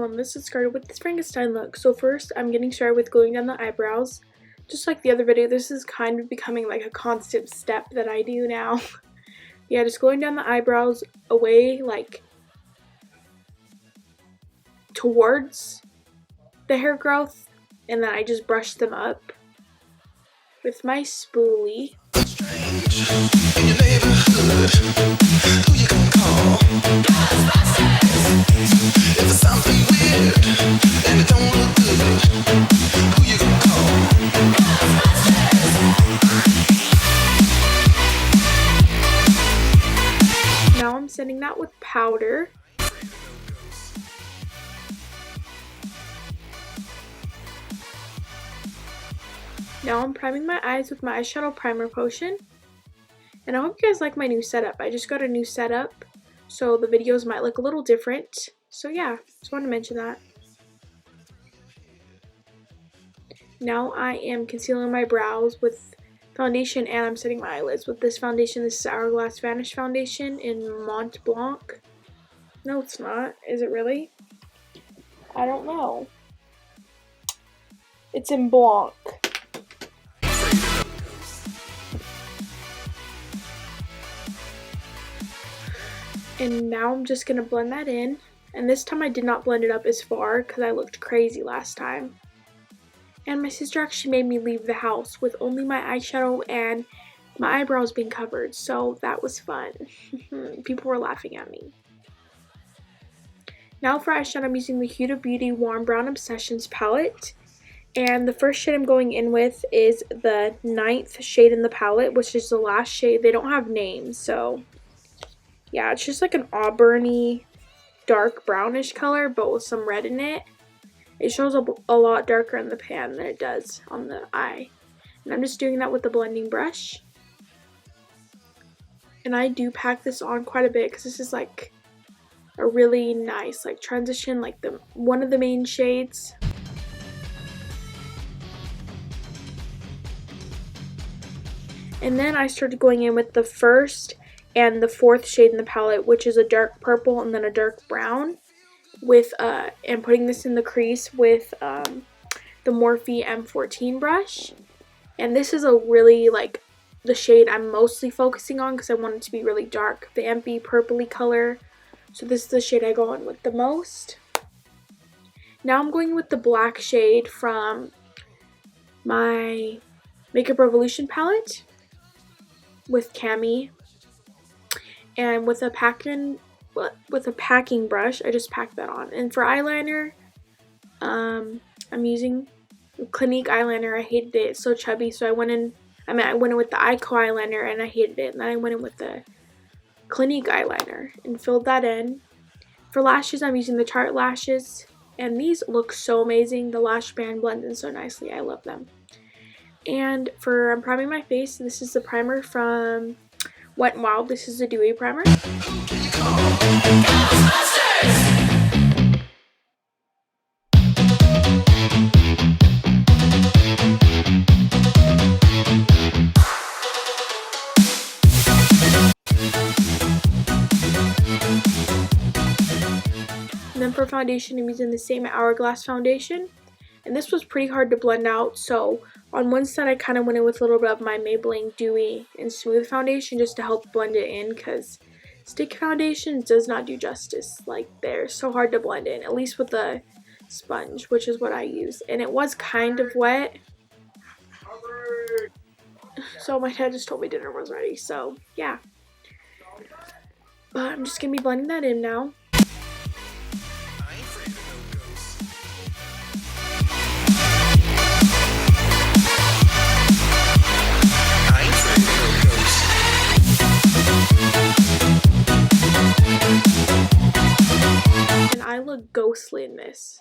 everyone, let's get started with this Frankenstein look. So first, I'm getting started with going down the eyebrows. Just like the other video, this is kind of becoming like a constant step that I do now. Yeah, just going down the eyebrows away, like towards the hair growth, and then I just brush them up with my spoolie. In your neighborhood, who you gonna call? If it's something weird and it don't look good, who you gonna call? Now I'm setting that with powder. Now I'm priming my eyes with my eyeshadow primer potion. And I hope you guys like my new setup. I just got a new setup, so the videos might look a little different. So yeah, just wanted to mention that. Now I am concealing my brows with foundation, and I'm setting my eyelids with this foundation. This is Hourglass Vanish Foundation in Mont Blanc. No, it's not. Is it really? I don't know. It's in Blanc. And now I'm just going to blend that in. And this time I did not blend it up as far because I looked crazy last time. And my sister actually made me leave the house with only my eyeshadow and my eyebrows being covered. So that was fun. People were laughing at me. Now for eyeshadow, I'm using the Huda Beauty Warm Brown Obsessions palette. And the first shade I'm going in with is the 9th shade in the palette, which is the last shade. They don't have names, so yeah, it's just like an auburny, dark brownish color, but with some red in it. It shows up a lot darker in the pan than it does on the eye. And I'm just doing that with the blending brush. And I do pack this on quite a bit because this is like a really nice like transition, like one of the main shades. And then I started going in with the 1st and the 4th shade in the palette, which is a dark purple and then a dark brown, with and putting this in the crease with the Morphe M14 brush. And this is a really like the shade I'm mostly focusing on because I want it to be really dark, the ampy purpley color. So this is the shade I go on with the most. Now I'm going with the black shade from my Makeup Revolution palette with Cami. And with a packing brush, I just packed that on. And for eyeliner, I'm using Clinique eyeliner. I hated it. It's so chubby, so I went in with the Ico eyeliner and I hated it. And then I went in with the Clinique eyeliner and filled that in. For lashes, I'm using the Tarte lashes, and these look so amazing. The lash band blends in so nicely. I love them. And I'm priming my face. This is the primer from Wet n Wild. This is a dewy primer. And then for foundation, I'm using the same Hourglass foundation. And this was pretty hard to blend out, so on one side I kind of went in with a little bit of my Maybelline Dewy and Smooth foundation just to help blend it in, because stick foundation does not do justice. Like, they're so hard to blend in, at least with the sponge, which is what I use. And it was kind of wet, so my dad just told me dinner was ready, so yeah. But I'm just going to be blending that in now. I look ghostly in this.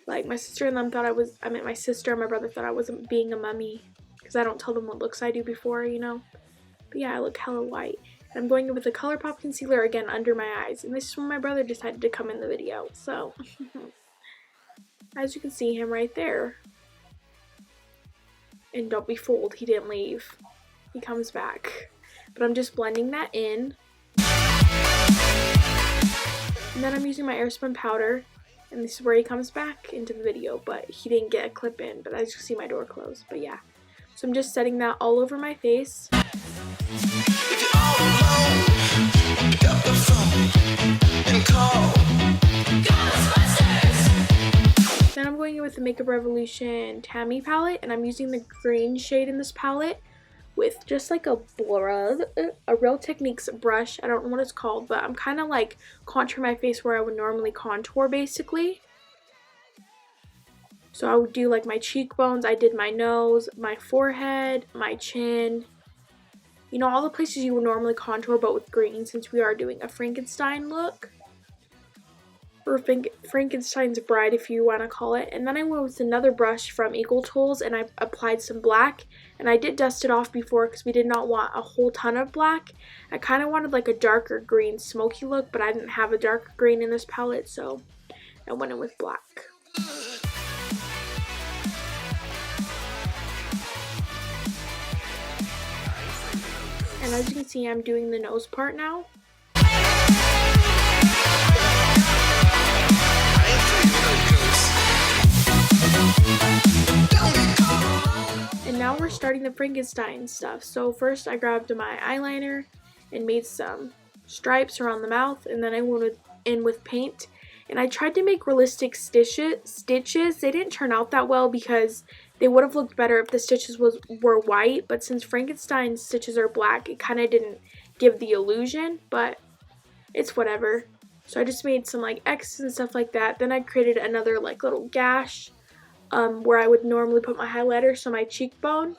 Like, my sister and them thought my sister and my brother thought I wasn't being a mummy because I don't tell them what looks I do before, you know. But yeah, I look hella white. And I'm going in with the ColourPop concealer again under my eyes. And this is when my brother decided to come in the video. So, as you can see him right there. And don't be fooled, he didn't leave. He comes back. But I'm just blending that in. And then I'm using my Airspun powder And this is where he comes back into the video, but he didn't get a clip in, but as you can see my door closed. But yeah, so I'm just setting that all over my face. Then I'm going in with the Makeup Revolution Tammy palette, and I'm using the green shade in this palette with just like a Real Techniques brush. I don't know what it's called, but I'm kind of like contouring my face where I would normally contour basically. So I would do like my cheekbones, I did my nose, my forehead, my chin, you know, all the places you would normally contour but with green, since we are doing a Frankenstein look. Or Frankenstein's bride, if you want to call it. And then I went with another brush from Equal Tools and I applied some black, and I did dust it off before because we did not want a whole ton of black. I kind of wanted like a darker green smoky look, but I didn't have a darker green in this palette, so I went in with black. And as you can see, I'm doing the nose part now. And now we're starting the Frankenstein stuff. So first I grabbed my eyeliner and made some stripes around the mouth, and then I went in with paint. And I tried to make realistic stitches. They didn't turn out that well because they would have looked better if the stitches were white, but since Frankenstein's stitches are black, it kind of didn't give the illusion, but it's whatever. So I just made some like X's and stuff like that. Then I created another like little gash where I would normally put my highlighter, so my cheekbone.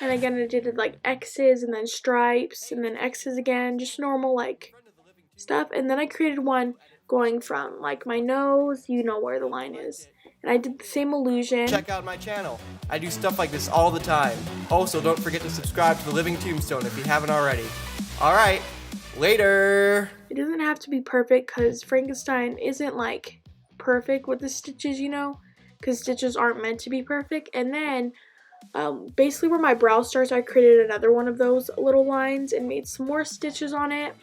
And again, I did like X's and then stripes and then X's again, just normal like stuff. And then I created one going from like my nose, you know where the line is. And I did the same illusion. Check out my channel. I do stuff like this all the time. Also, don't forget to subscribe to The Living Tombstone if you haven't already. Alright, later! It doesn't have to be perfect because Frankenstein isn't like perfect with the stitches, you know, because stitches aren't meant to be perfect. And then basically where my brow starts, I created another one of those little lines and made some more stitches on it.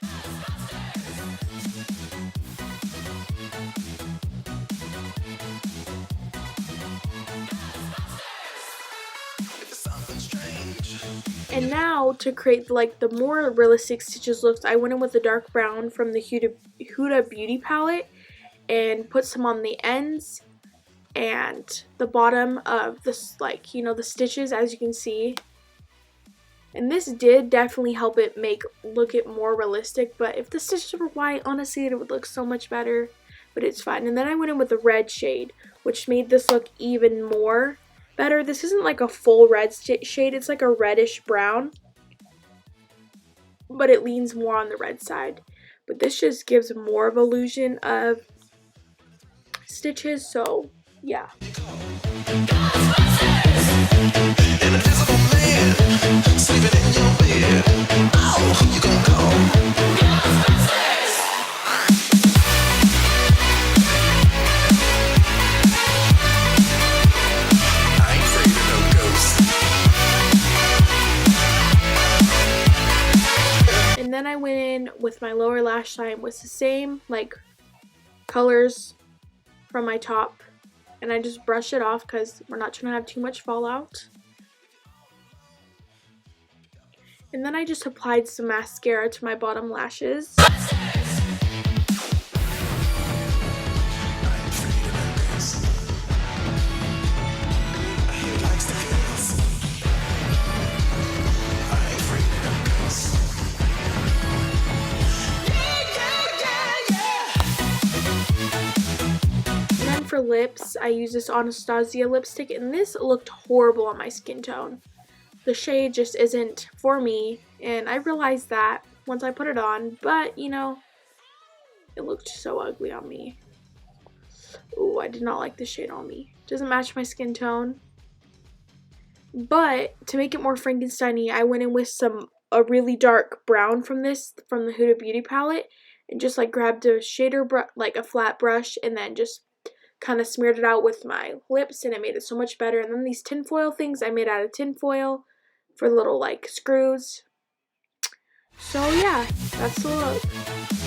And now to create like the more realistic stitches looks, I went in with the dark brown from the Huda Beauty palette and put some on the ends and the bottom of this, like, you know, the stitches, as you can see. And this did definitely help it look more realistic, but if the stitches were white, honestly it would look so much better, but it's fine. And then I went in with the red shade, which made this look even more better. This isn't like a full red shade, it's like a reddish brown, but it leans more on the red side. But this just gives more of an illusion of stitches, so yeah. And then I went in with my lower lash line with the same like colors from my top, and I just brush it off because we're not trying to have too much fallout. And then I just applied some mascara to my bottom lashes. For lips, I use this Anastasia lipstick, and this looked horrible on my skin tone. The shade just isn't for me, and I realized that once I put it on, but you know, it looked so ugly on me. Ooh, I did not like the shade on me. Doesn't match my skin tone. But to make it more Frankenstein-y, I went in with a really dark brown from the Huda Beauty palette, and just like grabbed a shader like a flat brush, and then just kind of smeared it out with my lips, and it made it so much better. And then these tinfoil things I made out of tinfoil, for little like screws. So yeah, that's the look.